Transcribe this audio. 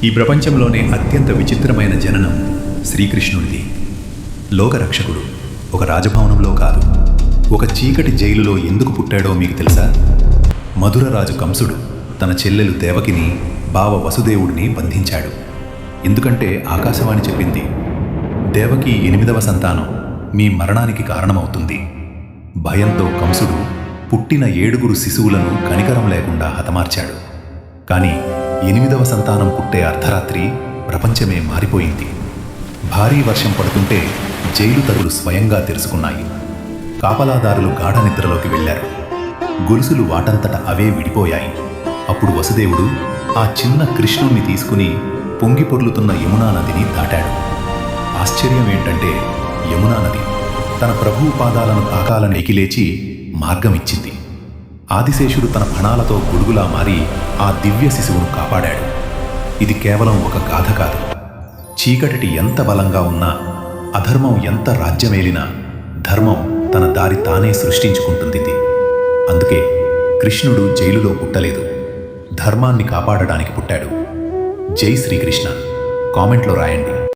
ఈ ప్రపంచంలోనే అత్యంత విచిత్రమైన జననం శ్రీకృష్ణుడిది. లోకరక్షకుడు ఒక రాజభవనంలో కాదు, ఒక చీకటి జైలులో ఎందుకు పుట్టాడో మీకు తెలుసా? మధురరాజు కంసుడు తన చెల్లెలు దేవకిని, బావ వసుదేవుడిని బంధించాడు. ఎందుకంటే ఆకాశవాణి చెప్పింది, దేవకి 8వ సంతానం మీ మరణానికి కారణమవుతుంది. భయంతో కంసుడు పుట్టిన 7 శిశువులను కనికరం లేకుండా హతమార్చాడు. కానీ 8వ సంతానం పుట్టే అర్ధరాత్రి ప్రపంచమే మారిపోయింది. భారీ వర్షం పడుతుంటే జైలు తలుపులు స్వయంగా తెరుచుకున్నాయి. కాపలాదారులు గాఢ నిద్రలోకి వెళ్లారు. గొలుసులు వాటంతట అవే విడిపోయాయి. అప్పుడు వసుదేవుడు ఆ చిన్న కృష్ణుణ్ణి తీసుకుని పొంగి పొర్లుతున్న యమునా నదిని దాటాడు. ఆశ్చర్యం ఏంటంటే యమునా నది తన ప్రభువు పాదాలను తాకాలని ఎకిలేచి మార్గమిచ్చింది. ఆదిశేషుడు తన ఫణాలతో గొడుగులా మారి ఆ దివ్య శిశువును కాపాడాడు. ఇది కేవలం ఒక గాథ కాదు. చీకటి ఎంత బలంగా ఉన్నా, అధర్మం ఎంత రాజ్యమేలినా, ధర్మం తన దారి తానే సృష్టించుకుంటుంది. అందుకే కృష్ణుడు జైలులో పుట్టలేదు, ధర్మాన్ని కాపాడడానికి పుట్టాడు. జై శ్రీకృష్ణ. కామెంట్లో రాయండి.